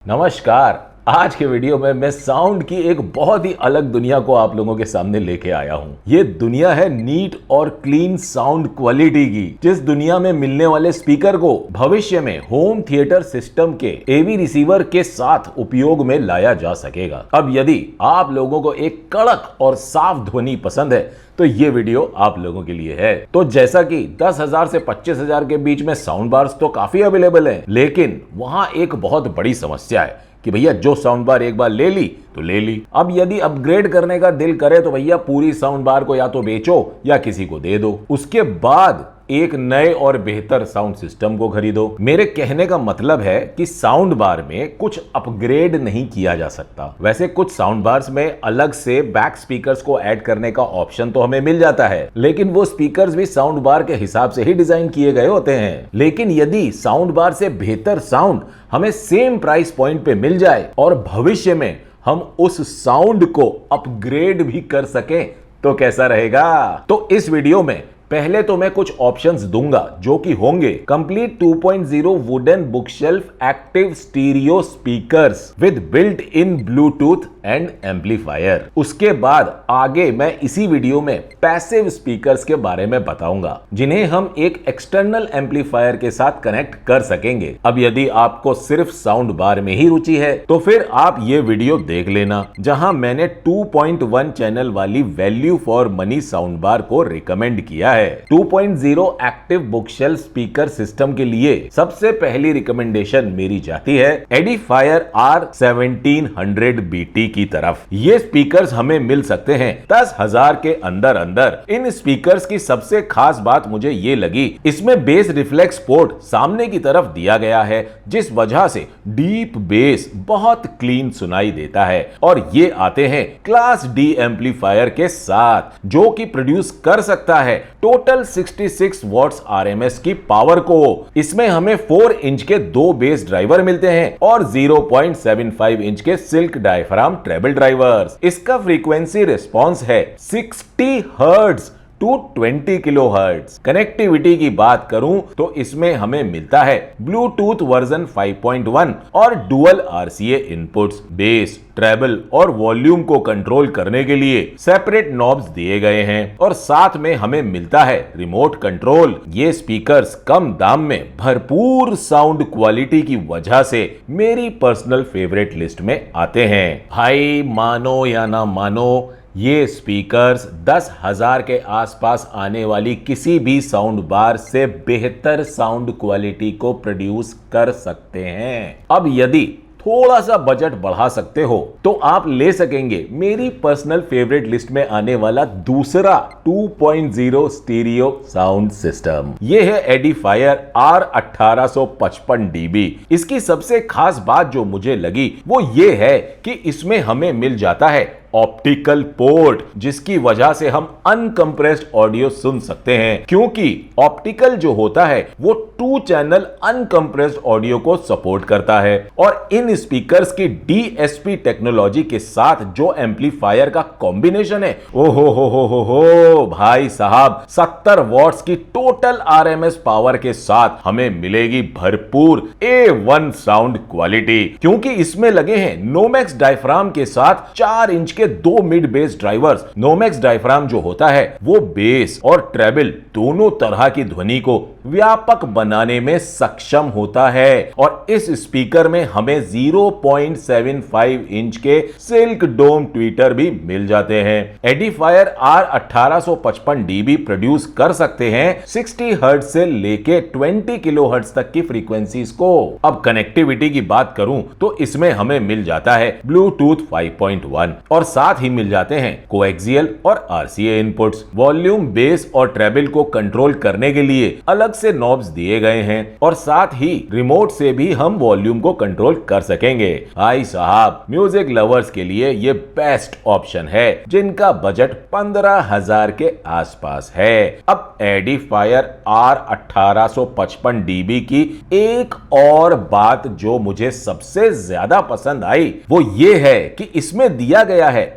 नमस्कार। आज के वीडियो में मैं साउंड की एक बहुत ही अलग दुनिया को आप लोगों के सामने लेके आया हूं। ये दुनिया है नीट और क्लीन साउंड क्वालिटी की, जिस दुनिया में मिलने वाले स्पीकर को भविष्य में होम थिएटर सिस्टम के एवी रिसीवर के साथ उपयोग में लाया जा सकेगा। अब यदि आप लोगों को एक कड़क और साफ ध्वनि पसंद है तो ये वीडियो आप लोगों के लिए है। तो जैसा कि 10,000 से 25,000 के बीच में साउंड बार्स तो काफी अवेलेबल हैं, लेकिन वहां एक बहुत बड़ी समस्या है कि भैया जो साउंड बार एक बार ले ली तो ले ली। अब यदि अपग्रेड करने का दिल करे तो भैया पूरी साउंड बार को या तो बेचो या किसी को दे दो, उसके बाद एक नए और बेहतर साउंड सिस्टम को खरीदो। मेरे कहने का मतलब है कि साउंड बार में कुछ अपग्रेड नहीं किया जा सकता। वैसे कुछ साउंड बार्स में अलग से बैक स्पीकर्स को ऐड करने का ऑप्शन तो हमें मिल जाता है, लेकिन वो स्पीकर्स भी साउंड बार के हिसाब से ही डिजाइन किए गए होते हैं। लेकिन यदि साउंड बार से बेहतर साउंड हमें सेम प्राइस पॉइंट पे मिल जाए और भविष्य में हम उस साउंड को अपग्रेड भी कर सकें तो कैसा रहेगा। तो इस वीडियो में पहले तो मैं कुछ ऑप्शंस दूंगा जो कि होंगे complete 2.0 wooden bookshelf active stereo speakers with built in Bluetooth and amplifier. उसके बाद आगे मैं इसी वीडियो में पैसिव स्पीकर्स के बारे में बताऊंगा, जिन्हें हम एक एक्सटर्नल एम्पलीफायर के साथ कनेक्ट कर सकेंगे। अब यदि आपको सिर्फ साउंड बार में ही रुचि है तो फिर आप ये वीडियो देख लेना, जहां मैंने 2.1 चैनल वाली value for money sound bar को रिकमेंड किया है। 2.0 एक्टिव बुकशेल्फ स्पीकर सिस्टम के लिए सबसे पहली रिकमेंडेशन मेरी जाती है एडिफायर R1700 BT की तरफ। ये स्पीकर्स हमें मिल सकते हैं 10,000 के अंदर अंदर। इन स्पीकर्स की सबसे खास बात मुझे ये लगी, इसमें बेस रिफ्लेक्स पोर्ट सामने की तरफ दिया गया है, जिस वजह से डीप बेस बहुत क्लीन सुनाई देता है। और ये आते हैं क्लास डी एम्पलीफायर के साथ, जो कि प्रोड्यूस कर सकता है टोटल 66 वॉट्स आरएमएस की पावर को। इसमें हमें 4 इंच के 2 बेस ड्राइवर मिलते हैं और 0.75 इंच के सिल्क डायफ्राम ट्रेबल ड्राइवर्स। इसका फ्रीक्वेंसी रिस्पॉन्स है 60 hertz to 20 kilo hertz. Connectivity की बात करूं तो इसमें हमें मिलता है ब्लूटूथ वर्जन 5.1 और dual RCA inputs. Bass, treble और वॉल्यूम को कंट्रोल करने के लिए सेपरेट नॉब्स दिए गए हैं और साथ में हमें मिलता है रिमोट कंट्रोल। ये स्पीकर्स कम दाम में भरपूर साउंड क्वालिटी की वजह से मेरी पर्सनल फेवरेट लिस्ट में आते हैं। भाई मानो या ना मानो, ये स्पीकर्स 10,000 के आसपास आने वाली किसी भी साउंड बार से बेहतर साउंड क्वालिटी को प्रोड्यूस कर सकते हैं। अब यदि थोड़ा सा बजट बढ़ा सकते हो तो आप ले सकेंगे मेरी पर्सनल फेवरेट लिस्ट में आने वाला दूसरा 2.0 स्टीरियो साउंड सिस्टम। यह है एडिफायर R1855 DB। इसकी सबसे खास बात जो मुझे लगी वो ये है कि इसमें हमें मिल जाता है ऑप्टिकल पोर्ट, जिसकी वजह से हम अनकंप्रेस्ड ऑडियो सुन सकते हैं, क्योंकि ऑप्टिकल जो होता है वो 2 चैनल अनकंप्रेस्ड ऑडियो को सपोर्ट करता है। और इन स्पीकर्स की DSP टेक्नोलॉजी के साथ जो एम्पलीफायर का कॉम्बिनेशन है, ओ भाई साहब, 70 वॉट्स की टोटल आरएमएस पावर के साथ हमें मिलेगी भरपूर A1 साउंड क्वालिटी, क्योंकि इसमें लगे हैं नोमैक्स डायफ्राम के साथ 4 इंच के 2 मिड बेस ड्राइवर्स। नोमैक्स डायफ्राम जो होता है वो बेस और ट्रेबल दोनों तरह की ध्वनि को व्यापक बनाने में सक्षम होता है। और इस स्पीकर में हमें 0.75 इंच के सिल्क डोम ट्वीटर भी मिल जाते हैं। एडिफायर R1855 DB प्रोड्यूस कर सकते हैं 60 हर्ट्ज से लेके 20 किलो हर्ट्ज तक की फ्रीक्वेंसीज को। अब कनेक्टिविटी की बात करूं तो इसमें हमें मिल जाता है ब्लूटूथ 5.1 और साथ ही मिल जाते हैं कोएक्सियल और आरसीए इनपुट्स। वॉल्यूम, बेस और ट्रेबल को कंट्रोल करने के लिए अलग से नॉब्स दिए गए हैं और साथ ही रिमोट से भी हम वॉल्यूम को कंट्रोल कर सकेंगे। भाई साहब, म्यूजिक लवर्स के लिए ये बेस्ट ऑप्शन है जिनका बजट 15,000 के आसपास है। अब एडिफायर R1855 DB की एक और बात जो मुझे सबसे ज्यादा पसंद आई वो ये है कि इसमें दिया गया है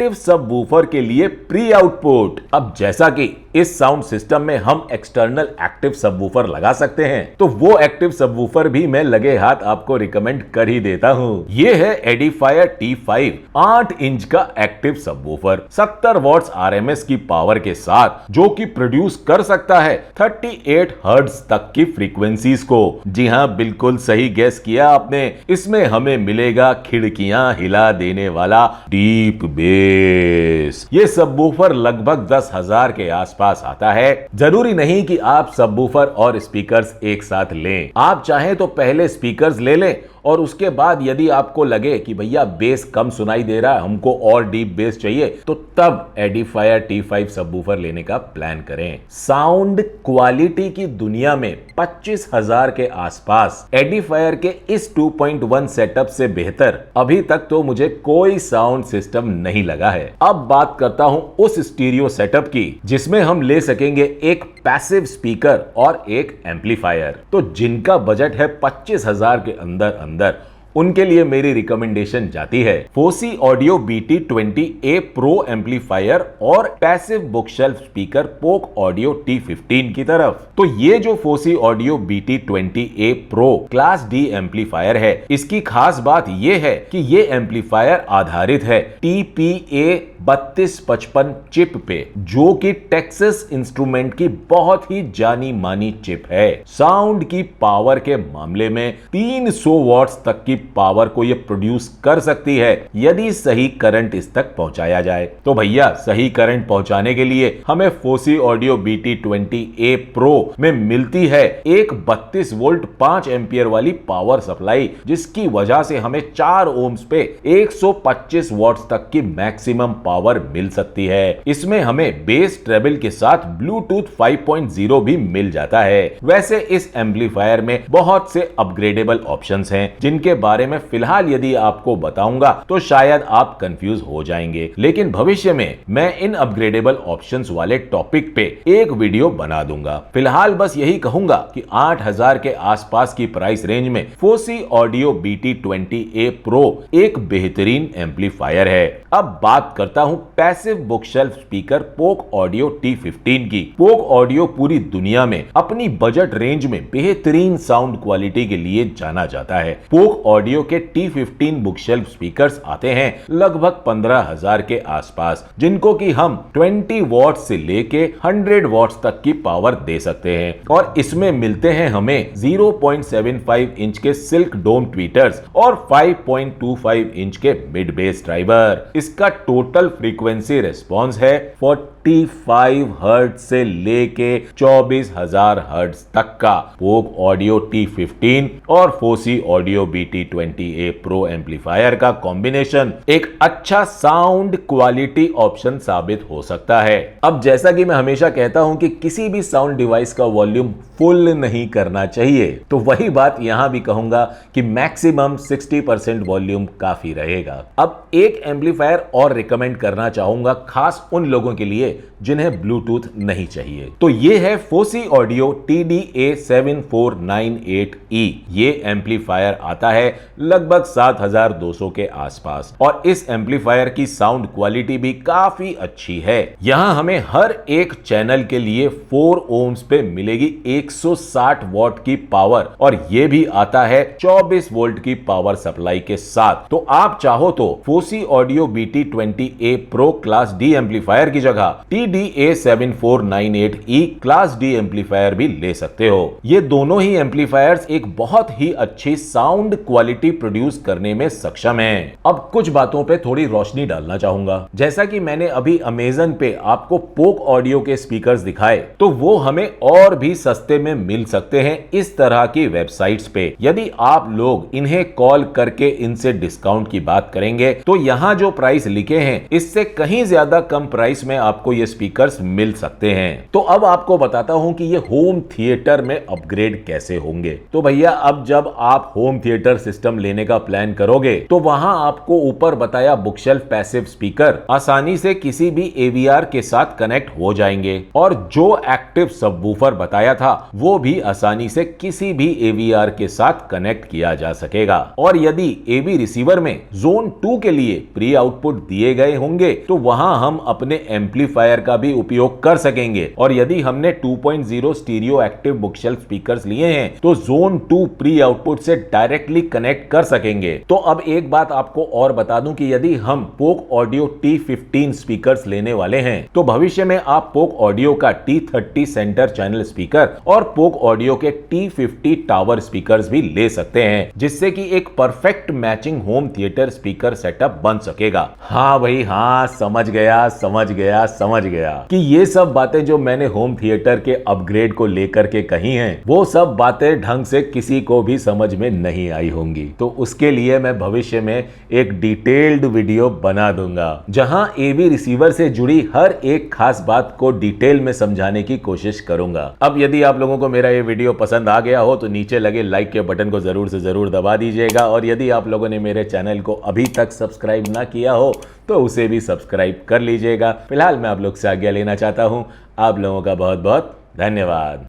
एक्टिव सबवूफर के लिए प्री आउटपुट। अब जैसा कि इस साउंड सिस्टम में हम एक्सटर्नल एक्टिव सबवूफर लगा सकते हैं, तो वो एक्टिव सबवूफर भी मैं लगे हाथ आपको रिकमेंड कर ही देता हूं। ये है एडिफायर T5 8 इंच का एक्टिव सबवूफर 70 वॉट्स RMS की पावर के साथ, जो कि प्रोड्यूस कर सकता है 38 हर्ट्ज तक की फ्रीक्वेंसीज को। जी हां, बिल्कुल सही गेस किया आपने। इसमें हमें मिलेगा खिड़कियां हिला देने वाला डीप बेस। ये सबवूफर लगभग 10,000 के आसपास आता है। जरूरी नहीं कि आप सबवूफर और स्पीकर्स एक साथ लें। आप चाहें तो पहले स्पीकर्स ले लें और उसके बाद यदि आपको लगे कि भैया बेस कम सुनाई दे रहा है, हमको और डीप बेस चाहिए, तो तब एडिफायर T5 सबवूफर लेने का प्लान करें। साउंड क्वालिटी की दुनिया में 25,000 के आसपास एडिफायर के इस 2.1 सेटअप से बेहतर अभी तक तो मुझे कोई साउंड सिस्टम नहीं लगा है। अब बात करता हूं उस स्टीरियो सेटअप की जिसमें हम ले सकेंगे एक पैसिव स्पीकर और एक एम्पलीफायर। तो जिनका बजट है 25,000 के अंदर उनके लिए मेरी रिकमेंडेशन जाती है foci audio BT20A pro amplifier और पैसिव बुकशेल्फ स्पीकर पोक ऑडियो T15 की तरफ। तो ये जो foci audio BT20A pro class D amplifier है, इसकी खास बात ये है कि ये एम्पलीफायर आधारित है TPA 3255 चिप पे, जो कि टेक्सास इंस्ट्रूमेंट की बहुत ही जानी मानी चिप है। साउंड की पावर के मामले में 300 वॉट्स तक की पावर को ये प्रोड्यूस कर सकती है यदि सही करंट इस तक पहुंचाया जाए। तो भैया, सही करंट पहुंचाने के लिए हमें फोसी ऑडियो BT20A प्रो में मिलती है एक 32 वोल्ट 5 एंपियर वाली पावर सप्लाई, जिसकी वजह से हमें 4 ओम्स पे 125 वॉट्स तक की मैक्सिमम पावर मिल सकती है। इसमें हमें बेस ट्रेबल के साथ ब्लूटूथ 5.0 भी मिल जाता है। वैसे इस एम्पलीफायर में बहुत से अपग्रेडेबल ऑप्शंस हैं, जिनके बारे में फिलहाल यदि आपको बताऊंगा तो शायद आप कंफ्यूज हो जाएंगे, लेकिन भविष्य में मैं इन अपग्रेडेबल ऑप्शंस वाले टॉपिक पे एक वीडियो बना दूंगा। फिलहाल बस यही कहूंगा कि 8,000 के आसपास की प्राइस रेंज में फोसी ऑडियो BT20A प्रो एक बेहतरीन एम्पलीफायर है। अब बात करता हूं पैसिव बुकशेल्फ स्पीकर पोक ऑडियो T15 की। पोक ऑडियो पूरी दुनिया में अपनी बजट रेंज में बेहतरीन साउंड क्वालिटी के लिए जाना जाता है। पोक ऑडियो के T15 बुकशेल्फ स्पीकर्स आते हैं लगभग 15,000 के आसपास, जिनको कि हम 20 वॉट्स से लेके 100 वॉट्स तक की पावर दे सकते हैं। और इसमें मिलते हैं हमें 0.75 इंच के सिल्क डोम ट्वीटर्स और 5.25 इंच के मिड बेस ड्राइवर। इसका टोटल फ्रीक्वेंसी रिस्पॉन्स है 45 हर्ट्ज से लेके 24,000 हर्ट्ज तक का। पोक ऑडियो T15 और foci audio BT20A pro amplifier का कॉम्बिनेशन एक अच्छा साउंड क्वालिटी ऑप्शन साबित हो सकता है। अब जैसा कि मैं हमेशा कहता हूं कि किसी भी साउंड डिवाइस का वॉल्यूम फुल नहीं करना चाहिए, तो वही बात यहां भी कहूंगा कि मैक्सिमम 60% वॉल्यूम काफी रहेगा। अब एक एम्पलीफायर और रिकमेंड करना चाहूंगा खास उन लोगों के लिए जिन्हें ब्लूटूथ नहीं चाहिए। तो ये है फोसी ऑडियो TDA7498E। ये एम्पलीफायर आता है लगभग 7,200 के आसपास और इस एम्पलीफायर की साउंड क्वालिटी भी काफी अच्छी है। यहां हमें हर एक चैनल के लिए 4 ओम्स पे मिलेगी 160 वॉट की पावर और ये भी आता है 24 वोल्ट की पावर सप्लाई के साथ। तो आप चाहो तो foci audio BT20A pro class D amplifier की जगह TDA7498E क्लास D एम्पलीफायर भी ले सकते हो। ये दोनों ही एम्पलीफायर्स एक बहुत ही अच्छी साउंड क्वालिटी प्रोड्यूस करने में सक्षम हैं। अब कुछ बातों पे थोड़ी रोशनी डालना चाहूंगा। जैसा कि मैंने अभी अमेज़न पे आपको पोक ऑडियो के स्पीकर्स दिखाए, तो वो हमें और भी सस्ते में मिल सकते हैं इस तरह की वेबसाइट्स पे। यदि आप लोग इन्हें कॉल करके इनसे डिस्काउंट की बात करेंगे, तो यहां जो प्राइस लिखे हैं इससे कहीं ज्यादा कम प्राइस में आपको आपको ये स्पीकर्स मिल सकते हैं। तो अब आपको बताता हूं कि ये होम थिएटर में अपग्रेड कैसे होंगे। तो भैया अब जब आप होम थिएटर सिस्टम लेने का प्लान करोगे तो वहां आपको ऊपर बताया बुकशेल्फ पैसिव स्पीकर आसानी से किसी भी AVR के साथ कनेक्ट हो जाएंगे और जो एक्टिव सबवूफर बताया था वो भी आसानी से किसी भी AVR के साथ कनेक्ट किया जा सकेगा। और यदि AV रिसीवर में जोन 2 के लिए प्री आउटपुट दिए गए होंगे तो वहां हम अपने एम्पलीफायर का भी उपयोग कर सकेंगे। और यदि हमने 2.0 स्टीरियो एक्टिव बुकशेल्फ स्पीकर्स लिए हैं तो जोन 2 प्री आउटपुट से डायरेक्टली कनेक्ट कर सकेंगे। तो अब एक बात आपको और बता दूं कि यदि हम पोक ऑडियो T15 स्पीकर्स लेने वाले हैं तो भविष्य में आप पोक ऑडियो का T30 सेंटर चैनल स्पीकर और पोक ऑडियो के T50 टावर स्पीकर्स भी ले सकते हैं, जिससे कि एक perfect matching home theatre speaker setup बन सकेगा। हाँ भाई हाँ, समझ गया कि ये सब बातें जो मैंने होम थिएटर के अपग्रेड को लेकर के कही हैं वो सब बातें ढंग से किसी को भी समझ में नहीं आई होंगी। तो उसके लिए मैं भविष्य में एक डिटेल्ड वीडियो बना दूंगा जहां AV रिसीवर से जुड़ी हर एक खास बात को डिटेल में समझाने की कोशिश करूंगा। अब यदि आप लोगों को मेरा ये वीडियो पसंद आ गया हो तो नीचे लगे लाइक के बटन को जरूर से जरूर दबा दीजिएगा। और यदि आप लोगों ने मेरे चैनल को अभी तक सब्सक्राइब ना किया हो तो उसे भी सब्सक्राइब कर लीजिएगा। फिलहाल मैं आप लोग से आज्ञा लेना चाहता हूं। आप लोगों का बहुत बहुत धन्यवाद।